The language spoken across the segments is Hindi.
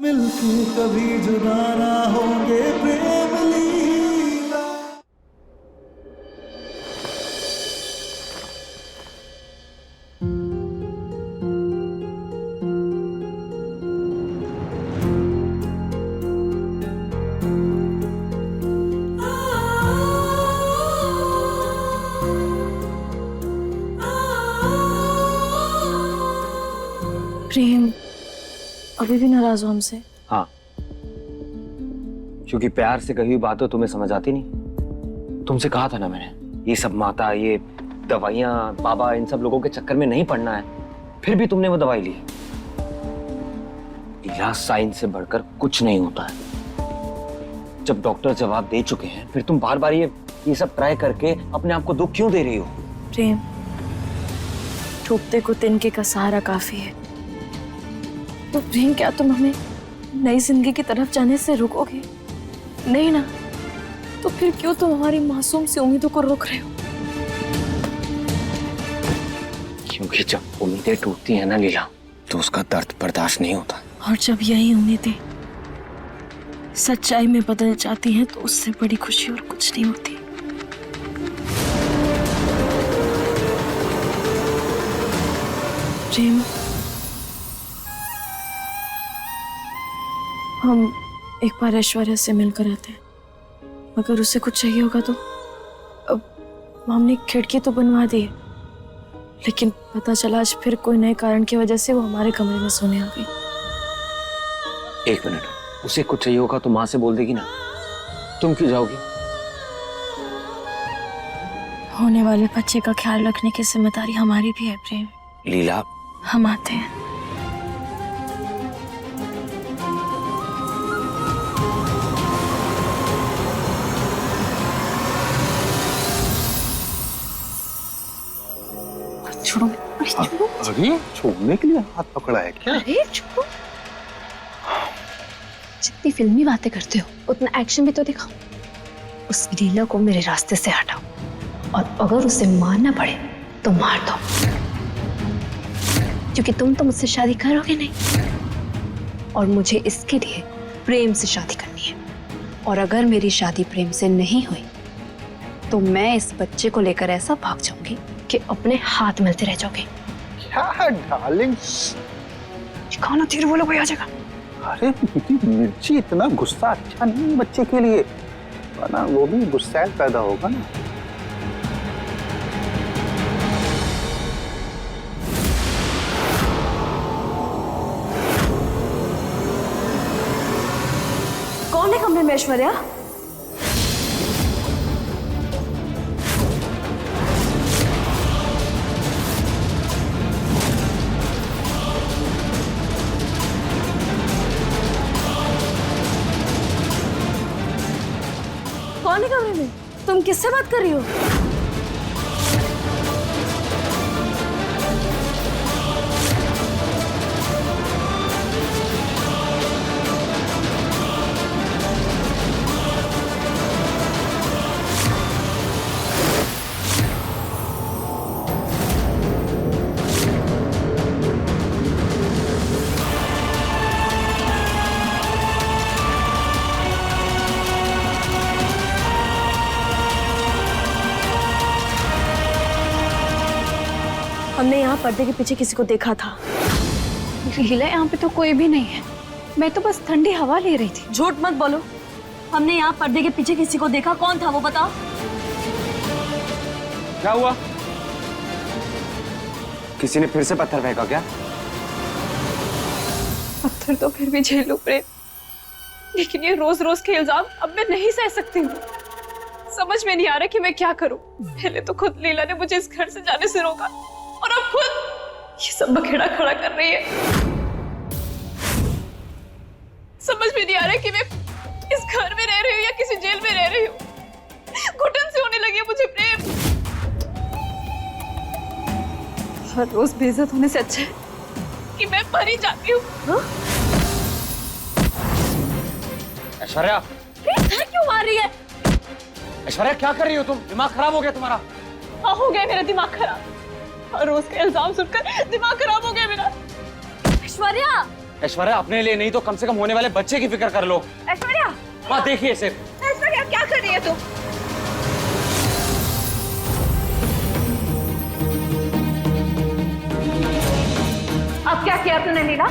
मिलके कभी जुदा ना होंगे प्रेम लीला। प्रेम अभी भी नाराज हो हमसे? हाँ, क्योंकि प्यार से कही हुई बातें तुम्हें समझ आती नहीं। तुमसे कहा था ना मैंने, ये सब माता, ये दवाइयाँ, बाबा, इन सब लोगों के चक्कर में नहीं पड़ना है। फिर भी तुमने वो दवाई ली। इलाज साइंस से बढ़कर कुछ नहीं होता है। जब डॉक्टर जवाब दे चुके हैं, फिर तुम बार बार ये सब ट्राई करके अपने आप को दुख क्यों दे रही हो? प्रेम, डूबते को तिनके का सहारा काफी है। तो प्रेम, क्या तुम हमें नई जिंदगी की तरफ जाने से रोकोगे? नहीं ना? तो फिर क्यों तुम हमारी मासूम सी उम्मीदों को रोक रहे हो? क्योंकि जब उम्मीदें टूटती हैं ना लीला, तो उसका दर्द बर्दाश्त नहीं होता। और जब यही उम्मीदें सच्चाई में बदल जाती हैं, तो उससे बड़ी खुशी और कुछ नहीं होती। प्रेम, हम एक बार ऐश्वर्या से मिलकर आते हैं। अगर उसे कुछ चाहिए होगा तो। अब हमने खिड़की तो बनवा दी है, लेकिन पता चला आज फिर कोई नए कारण की वजह से वो हमारे कमरे में सोने आ गई। एक मिनट, उसे कुछ चाहिए होगा तो माँ से बोल देगी ना। तुम क्यों जाओगी? होने वाले बच्चे का ख्याल रखने की जिम्मेदारी हमारी भी है प्रेम। लीला, हम आते हैं। छोड़ो, छोड़ो। अरे छोड़ने के लिए हाथ पकड़ा है क्या? अरे छोड़ो, जितनी फिल्मी बातें करते हो उतना एक्शन भी तो दिखाओ। उस लीला को मेरे रास्ते से हटाओ, और अगर उसे मारना पड़े तो मार दो, क्योंकि तुम तो मुझसे शादी करोगे नहीं, और मुझे इसके लिए प्रेम से शादी करनी है। और अगर मेरी शादी प्रेम से नहीं हुई तो मैं इस बच्चे को लेकर ऐसा भाग जाऊंगी कि अपने हाथ मिलते रह जाओगे। क्या डार्लिंग? खाना तीर बोलो, कोई आ जाएगा। अरे मिर्ची, इतना गुस्सा अच्छा नहीं है बच्चे के लिए, वरना वो भी गुस्सैल पैदा होगा ना। कौन है कमरे में? ऐश्वर्या? कौन है कमरे में? तुम किससे बात कर रही हो? हमने यहाँ पर्दे के पीछे किसी को देखा था। लीला, यहाँ पे तो कोई भी नहीं है, मैं तो बस ठंडी हवा ले रही थी। झूठ मत बोलो, हमने यहाँ पर्दे के पीछे किसी को देखा। कौन था वो बताओ? क्या हुआ? किसी ने फिर से पत्थर फेंका क्या? पत्थर तो फिर भी झेल लूं प्रेम, लेकिन ये रोज रोज के इल्जाम अब मैं नहीं सह सकती हूँ। समझ में नहीं आ रहा कि मैं क्या करूं। पहले तो खुद लीला ने मुझे इस घर से जाने से रोका, और अब खुद ये सब बखेड़ा खड़ा कर रही है। समझ में नहीं आ रहा कि मैं इस घर में रह रही हूँ या किसी जेल में रह रही हूँ। घुटन से होने लगी है मुझे प्रेम। हर रोज बेइज्जत होने से अच्छा है कि मैं मर ही जाती हूँ। ऐश्वर्या, क्यों मार रही है? ऐश्वर्या क्या कर रही हो तुम? दिमाग खराब हो गया तुम्हारा? हाँ, हो गया मेरा दिमाग खराब। हर रोज के इल्जाम सुनकर दिमाग खराब हो गया मेरा। ऐश्वर्या! ऐश्वर्या, अपने लिए नहीं तो कम से कम होने वाले बच्चे की फिक्र कर लो। ऐश्वर्या, माँ देखिए इसे। ऐश्वर्या क्या कर रही है तुम? अब क्या किया तूने लीला?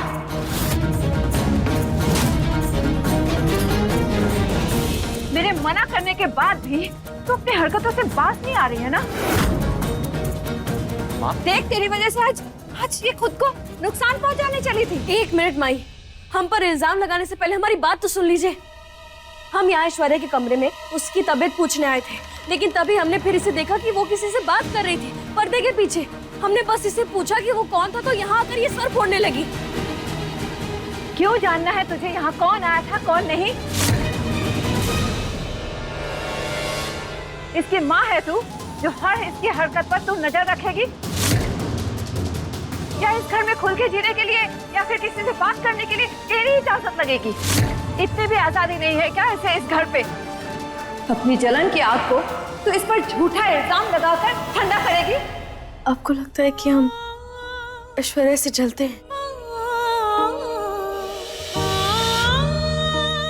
मेरे मना करने के बाद भी तू अपनी हरकतों से बाज नहीं आ रही है ना? देख, तेरी वजह से आज ये खुद को नुकसान पहुंचाने चली थी। 1 मिनट माई, हम पर इल्जाम लगाने से पहले हमारी बात तो सुन लीजिए। हम यहाँ ऐश्वर्या के कमरे में उसकी तबीयत पूछने आए थे, लेकिन तभी हमने फिर इसे देखा कि वो किसी से बात कर रही थी पर्दे के पीछे। हमने बस इसे पूछा कि वो कौन था, तो यहाँ आकर ये सर फोड़ने लगी। क्यों जानना है तुझे यहाँ कौन आया था कौन नहीं? इसकी माँ है तू, जो हर इसकी हरकत पर तू नजर रखेगी? या इस घर में खुल के जीने के लिए या फिर किसी से बात करने के लिए तेरी इजाजत लगेगी? इतनी भी आजादी नहीं है क्या इसे इस घर पे? अपनी जलन की आग को तू इस पर झूठा इल्जाम लगाकर ठंडा करेगी? आपको लगता है कि हम ऐश्वर्या से जलते हैं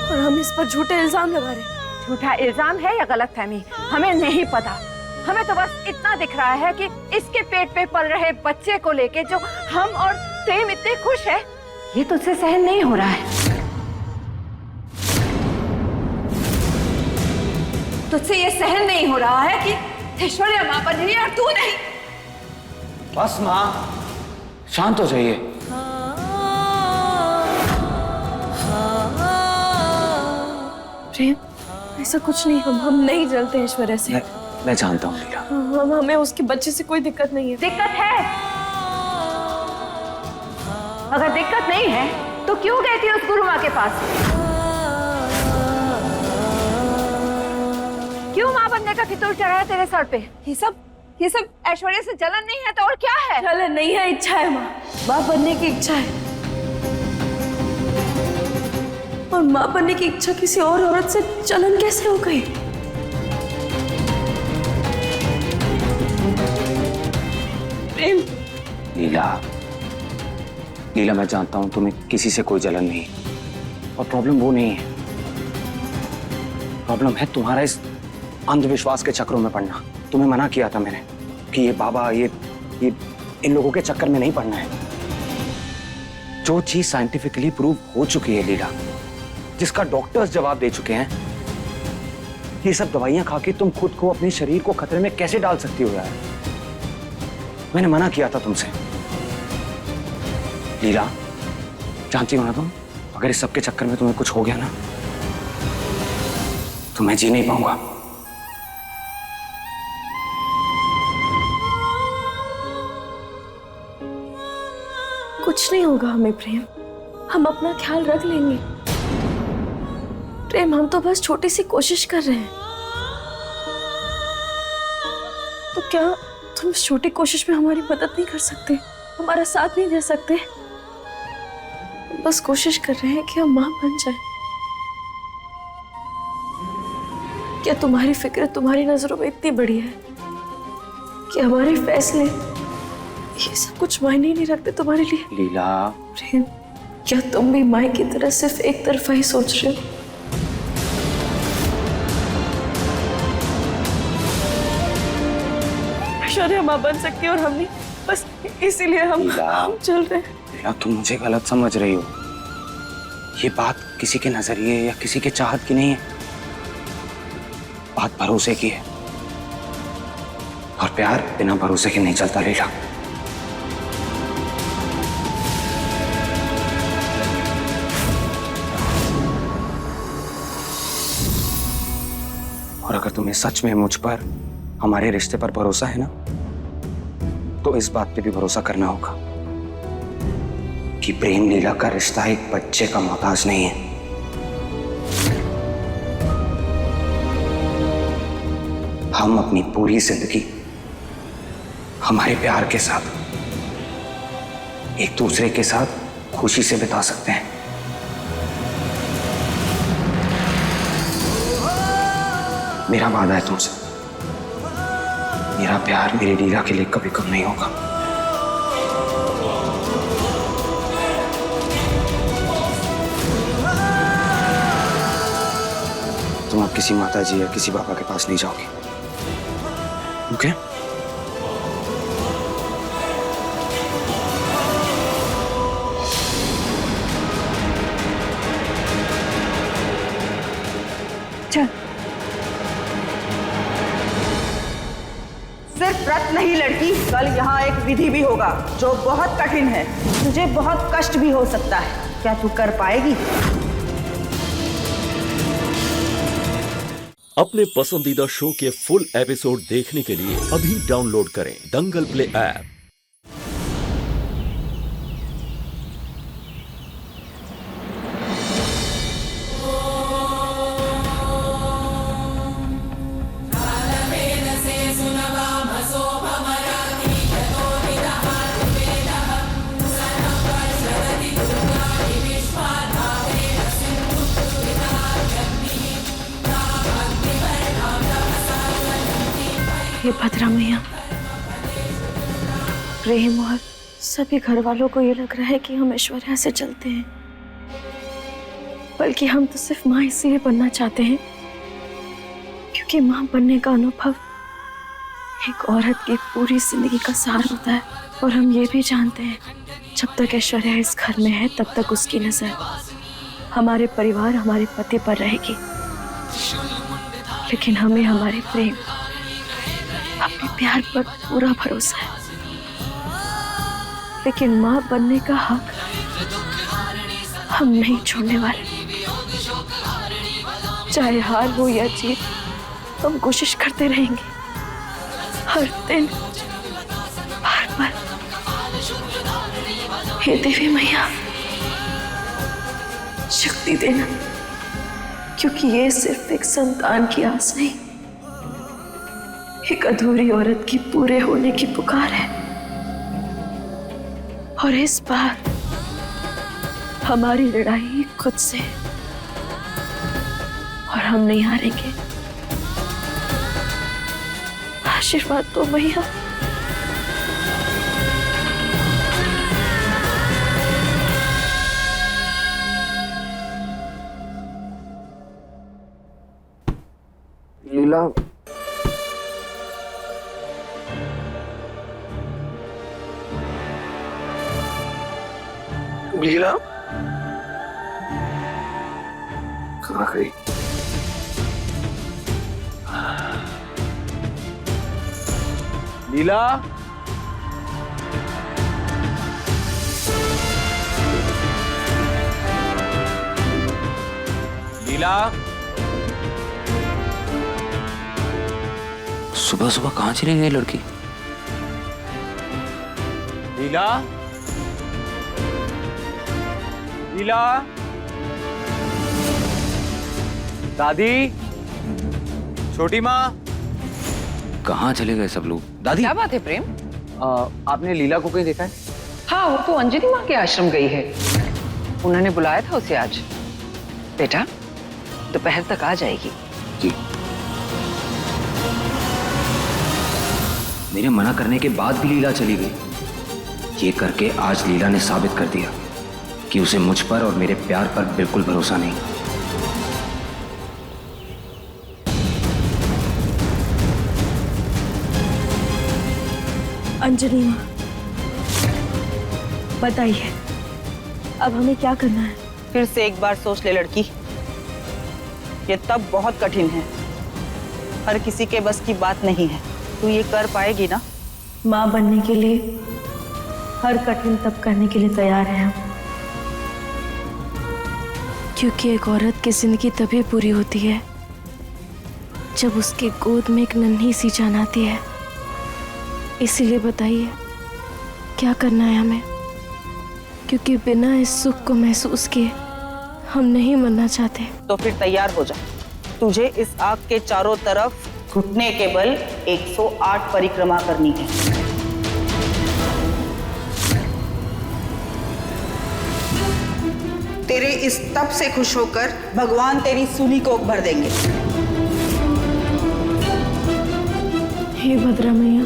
और हम इस पर झूठे इल्जाम लगा रहे हैं? झूठा इल्जाम है या गलतफहमी हमें नहीं पता। हमें तो बस इतना दिख रहा है कि इसके पेट पे पल रहे बच्चे को लेके जो हम और प्रेम इतने खुश है, ये तुझसे सहन नहीं हो रहा है। तुझसे ये सहन नहीं हो रहा है कि ऐश्वर्या माँ बन रही है और तू नहीं। बस माँ, शांत हो जाइए। प्रेम, ऐसा कुछ नहीं, हम नहीं जलते ऐश्वर्या से। मैं जानता हूँ लीला। हमें उसके बच्चे से कोई दिक्कत नहीं है। दिक्कत है? अगर दिक्कत नहीं है तो क्यों गई थी उस गुरु माँ के पास? क्यों माँ बनने का फितूर चढ़ाया तेरे सर पे? ये सब ऐश्वर्या से जलन नहीं है तो और क्या है? जलन नहीं है, इच्छा है माँ। माँ बनने की इच्छा है, और माँ बनने की इच्छा किसी और औरत से जलन कैसे हो गई? प्रेम। लीला, मैं जानता हूं तुम्हें किसी से कोई जलन नहीं, और प्रॉब्लम वो नहीं है। प्रॉब्लम है तुम्हारा इस अंधविश्वास के चक्रों में पड़ना। तुम्हें मना किया था मैंने कि ये बाबा, ये इन लोगों के चक्कर में नहीं पड़ना है। जो चीज साइंटिफिकली प्रूव हो चुकी है लीला, जिसका डॉक्टर्स जवाब दे चुके हैं, ये सब दवाइयां खा के तुम खुद को, अपने शरीर को खतरे में कैसे डाल सकती हो यार? मैंने मना किया था तुमसे। लीला, जानती हो ना तुम, अगर इस सब के चक्कर में तुम्हें कुछ हो गया ना, तो मैं जी नहीं पाऊंगा। कुछ नहीं होगा हमें प्रेम, हम अपना ख्याल रख लेंगे। प्रेम, हम तो बस छोटी सी कोशिश कर रहे हैं। तो क्या तुम इस छोटी कोशिश में हमारी मदद नहीं कर सकते, हमारा साथ नहीं दे सकते? हम बस कोशिश कर रहे हैं कि हम मां बन जाएं। क्या तुम्हारी फिक्र तुम्हारी नजरों में इतनी बड़ी है कि हमारे फैसले ये सब कुछ मायने नहीं रखते तुम्हारे लिए? लीला, प्रेम, क्या तुम भी माई की तरह सिर्फ एक तरफा ही सोच रहे हो? ऐश्वर्या मां बन सकती है और हम नहीं, बस इसीलिए हम चल रहे हैं। लीला, तुम मुझे गलत समझ रही हो। ये बात किसी के नजरिए या किसी के चाहत की नहीं है, बात भरोसे की है, और प्यार बिना भरोसे के नहीं चलता लीला। और अगर तुम्हें सच में मुझ पर, हमारे रिश्ते पर भरोसा है ना, तो इस बात पे भी भरोसा करना होगा कि प्रेम लीला का रिश्ता एक बच्चे का मोहताज नहीं है। हम अपनी पूरी जिंदगी हमारे प्यार के साथ एक दूसरे के साथ खुशी से बिता सकते हैं। मेरा वादा है तुमसे, मेरा प्यार मेरी लीला के लिए कभी कम नहीं होगा। तुम अब किसी माता जी या किसी बाबा के पास नहीं जाओगी। ओके? चल। सिर्फ व्रत नहीं लड़की, कल यहाँ एक विधि भी होगा जो बहुत कठिन है। तुझे बहुत कष्ट भी हो सकता है। क्या तू कर पाएगी? अपने पसंदीदा शो के फुल एपिसोड देखने के लिए अभी डाउनलोड करें दंगल प्ले ऐप। ये भद्रा मैया, प्रेम और सभी घर वालों को ये लग रहा है कि हम ऐश्वर्या से चलते हैं, बल्कि हम तो सिर्फ माँ इसलिए बनना चाहते हैं क्योंकि माँ बनने का अनुभव एक औरत की पूरी जिंदगी का सार होता है। और हम ये भी जानते हैं जब तक ऐश्वर्या इस घर में है तब तक उसकी नजर हमारे परिवार, हमारे पति पर रहेगी। लेकिन हमें हमारे प्रेम, अपने प्यार पर पूरा भरोसा है। लेकिन माँ बनने का हक हम नहीं छोड़ने वाले। चाहे हार हो या जीत, हम कोशिश करते रहेंगे हर दिन, हर पल। हे देवी मैया, शक्ति देना, क्योंकि ये सिर्फ एक संतान की आस नहीं, एक अधूरी औरत की पूरे होने की पुकार है। और इस बार हमारी लड़ाई खुद से है और हम नहीं हारेंगे। आशीर्वाद दो मैया। लीला, लीला कहाँ गई? लीला, लीला, सुबह सुबह कहाँ चली गई लड़की? लीला, लीला, दादी, छोटी माँ, कहाँ चले गए सब लोग? दादी, क्या बात है प्रेम? आपने लीला को कहीं देखा है? हाँ, वो तो अंजलि माँ के आश्रम गई है। उन्होंने बुलाया था उसे आज। बेटा, दोपहर तक आ जाएगी। जी। मेरे मना करने के बाद भी लीला चली गई। ये करके आज लीला ने साबित कर दिया कि उसे मुझ पर और मेरे प्यार पर बिल्कुल भरोसा नहीं। अंजलि माँ, बताइए अब हमें क्या करना है? फिर से एक बार सोच ले लड़की, ये तब बहुत कठिन है, हर किसी के बस की बात नहीं है। तू ये कर पाएगी ना? माँ बनने के लिए हर कठिन तप करने के लिए तैयार हैं हम, क्योंकि एक औरत की जिंदगी तभी पूरी होती है जब उसके गोद में एक नन्ही सी जान आती है। इसीलिए बताइए क्या करना है हमें, क्योंकि बिना इस सुख को महसूस किए हम नहीं मरना चाहते। तो फिर तैयार हो जा। तुझे इस आग के चारों तरफ घुटने के बल 108 परिक्रमा करनी है। तेरे इस तप से खुश होकर भगवान तेरी सूली को भर देंगे। हे भद्रा मैया,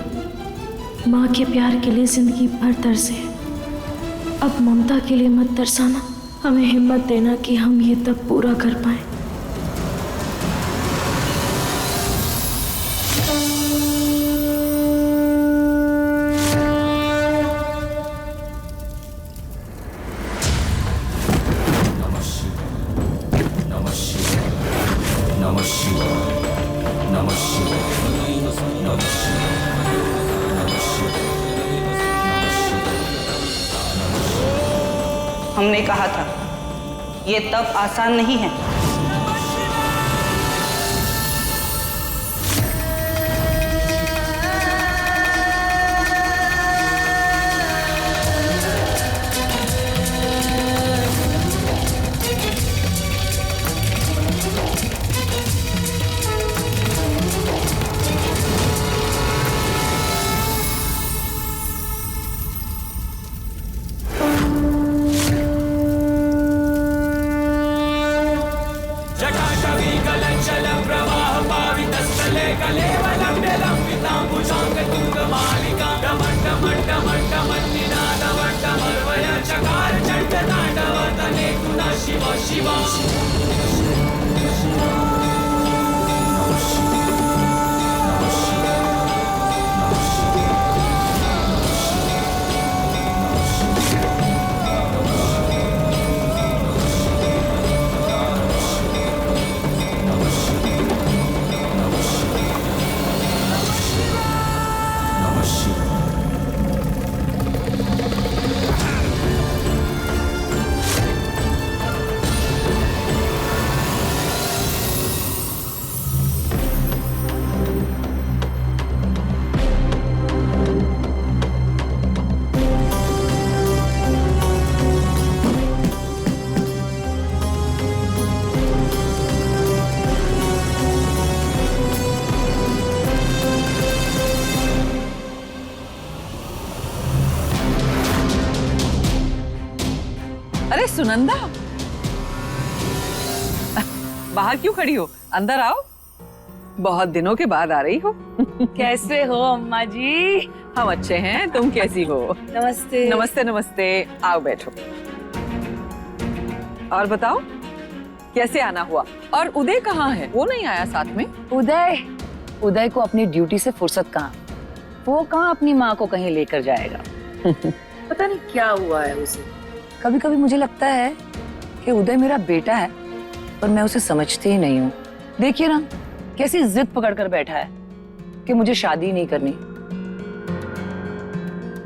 माँ के प्यार के लिए जिंदगी भर तरसे, अब ममता के लिए मत तरसाना। हमें हिम्मत देना कि हम ये तप पूरा कर पाए। हमने कहा था ये तब आसान नहीं है। अरे सुनंदा, बाहर क्यों खड़ी हो? अंदर आओ, बहुत दिनों के बाद आ रही हो। कैसे हो अम्मा जी? हम अच्छे हैं, तुम कैसी हो? नमस्ते। नमस्ते नमस्ते, आओ बैठो। और बताओ कैसे आना हुआ? और उदय कहाँ है? वो नहीं आया साथ में? उदय को अपनी ड्यूटी से फुर्सत कहाँ, वो कहाँ अपनी माँ को कहीं लेकर जाएगा। पता नहीं क्या हुआ है उसे। कभी कभी मुझे लगता है कि उदय मेरा बेटा है, पर मैं उसे समझती ही नहीं हूँ। देखिए ना कैसी जिद पकड़ कर बैठा है कि मुझे शादी नहीं करनी।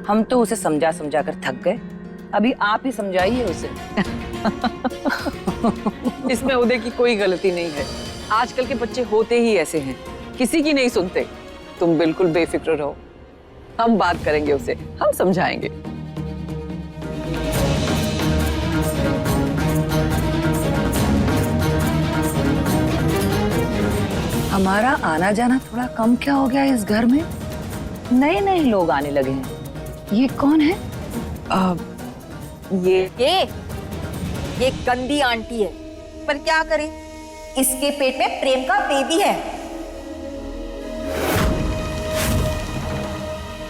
हम तो उसे समझा समझा कर थक गए, अभी आप ही समझाइए उसे। इसमें उदय की कोई गलती नहीं है। आजकल के बच्चे होते ही ऐसे हैं, किसी की नहीं सुनते। तुम बिल्कुल बेफिक्र रहो, हम बात करेंगे उसे, हम समझाएंगे। हमारा आना जाना थोड़ा कम क्या हो गया इस घर में? नए नए लोग आने लगे हैं। ये कौन है? ये गंदी आंटी है, पर क्या करें, इसके पेट में प्रेम का बेबी है।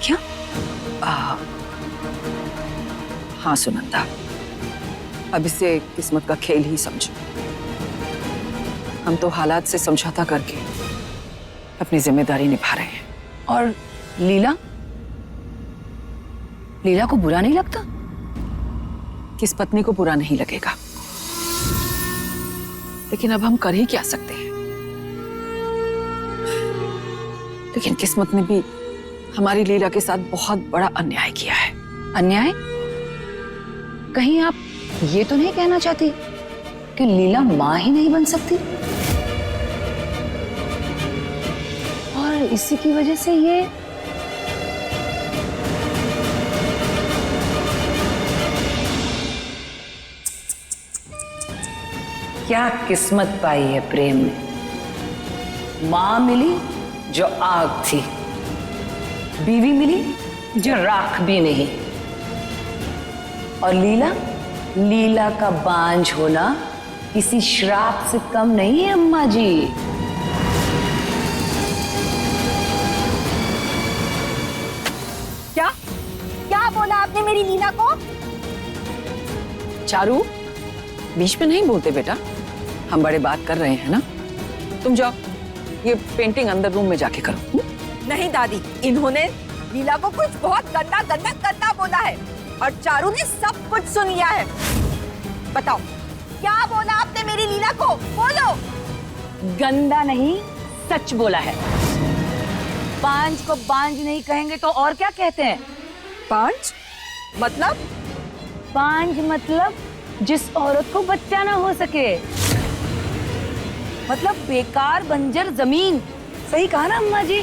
क्या? हाँ सुनंदा, अब इसे किस्मत का खेल ही समझो। हम तो हालात से समझौता करके अपनी जिम्मेदारी निभा रहे हैं। और लीला? लीला को बुरा नहीं लगता? किस पत्नी को बुरा नहीं लगेगा, लेकिन अब हम कर ही क्या सकते हैं। लेकिन किस्मत ने भी हमारी लीला के साथ बहुत बड़ा अन्याय किया है। अन्याय? कहीं आप ये तो नहीं कहना चाहती कि लीला मां ही नहीं बन सकती और इसी की वजह से ये क्या किस्मत पाई है प्रेम में। मां मिली जो आग थी, बीवी मिली जो राख भी नहीं, और लीला का बांझ होना किसी श्राप से कम नहीं है अम्मा जी। क्या बोला आपने मेरी लीला को? चारू, बीच में नहीं बोलते बेटा, हम बड़े बात कर रहे हैं ना। तुम जाओ, ये पेंटिंग अंदर रूम में जाके करो। नहीं दादी, इन्होंने लीला को कुछ बहुत गंदा गंदा गंदा बोला है और चारू ने सब कुछ सुन लिया है। बताओ क्या बोला आपने मेरी लीला को? बोलो। गंदा नहीं, सच बोला है। बांझ को बांझ नहीं कहेंगे तो और क्या कहते हैं? बांझ मतलब? बांझ मतलब जिस औरत को बच्चा ना हो सके, मतलब बेकार बंजर जमीन। सही कहा ना अम्मा जी?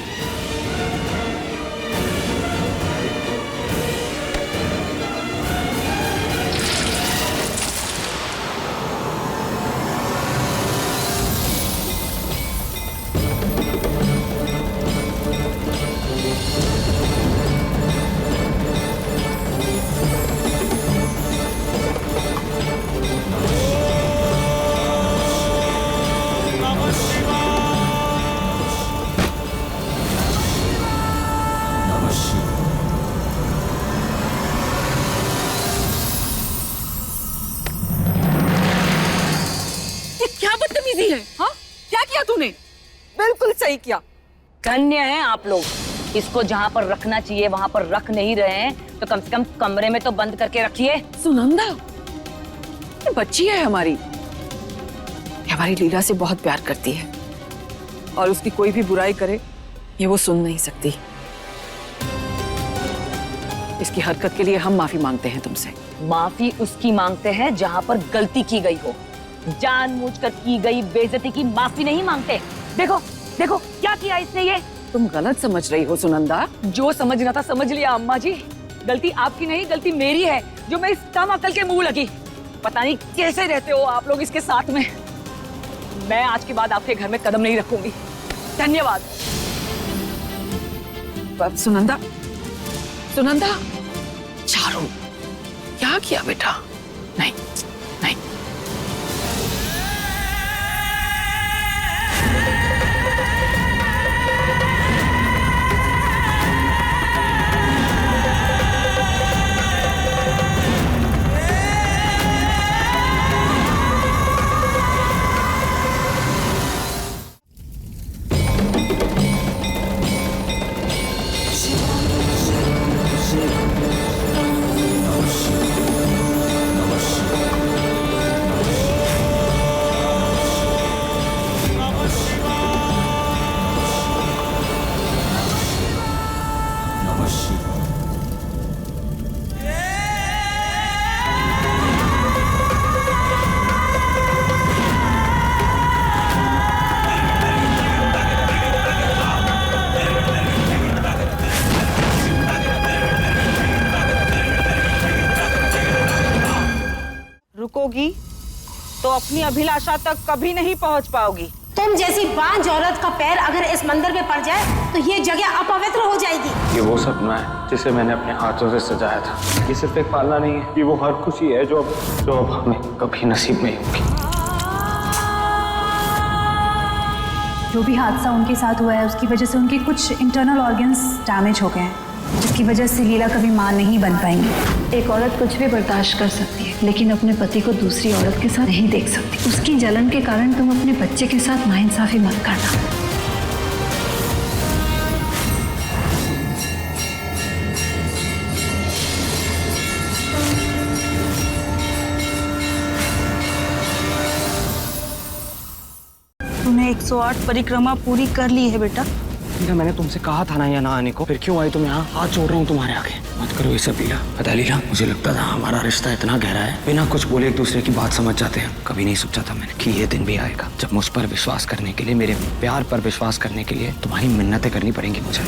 क्या बदतमीजी है? हाँ, क्या किया तूने? बिल्कुल सही किया। धन्य हैं आप लोग। इसको जहाँ पर रखना चाहिए वहाँ पर रख नहीं रहे हैं, तो कम से कम कमरे में तो बंद करके रखिए। सुनंदा, ये बच्ची है हमारी, ये हमारी लीला से बहुत प्यार करती है और उसकी कोई भी बुराई करे ये वो सुन नहीं सकती। इसकी हरकत के लिए हम माफी मांगते हैं तुमसे। माफी उसकी मांगते हैं जहाँ पर गलती की गई हो। जानबूझकर की गई बेइज्जती की माफी नहीं मांगते। देखो देखो क्या किया इसने ये। तुम गलत समझ रही हो सुनंदा। जो समझना था समझ लिया अम्मा जी। गलती आपकी नहीं, गलती मेरी है जो मैं इस कम अकल के मुंह लगी। पता नहीं कैसे रहते हो आप लोग इसके साथ में। मैं आज के बाद आपके घर में कदम नहीं रखूंगी। धन्यवाद। सुनंदा, सुनंदा, चारू, क्या किया बेटा? नहीं नहीं। रुकोगी तो अपनी अभिलाषा तक कभी नहीं पहुंच पाओगी। तुम जैसी बांझ औरत का पैर अगर इस मंदिर में पड़ जाए तो ये जगह अपवित्र हो जाएगी। ये वो सपना है जिसे मैंने अपने हाथों से सजाया था। ये सिर्फ एक पालना नहीं है, ये वो हर खुशी है जो अब हमें कभी नसीब नहीं होगी। जो भी हादसा उनके साथ हुआ है उसकी वजह से उनके कुछ इंटरनल ऑर्गन्स डैमेज हो गए हैं, जिसकी वजह से लीला कभी मां नहीं बन पाएंगी। एक औरत कुछ भी बर्दाश्त कर सकती है, लेकिन अपने पति को दूसरी औरत के साथ नहीं देख सकती। उसकी जलन के कारण तुम अपने बच्चे के साथ नाइंसाफी मत करना। तूने 108 परिक्रमा पूरी कर ली है बेटा। लीला, मैंने तुमसे कहा था ना यहाँ ना आने को, फिर क्यों आई तुम यहाँ? हाथ जोड़ रहा हूँ तुम्हारे आगे, मत करो ये सब लीला। पता लीला, मुझे लगता था हमारा रिश्ता इतना गहरा है, बिना कुछ बोले एक दूसरे की बात समझ जाते हैं। कभी नहीं सोचा था मैंने कि ये दिन भी आएगा जब मुझ पर विश्वास करने के लिए, मेरे प्यार पर विश्वास करने के लिए तुम्हारी मिन्नतें करनी पड़ेंगी मुझे।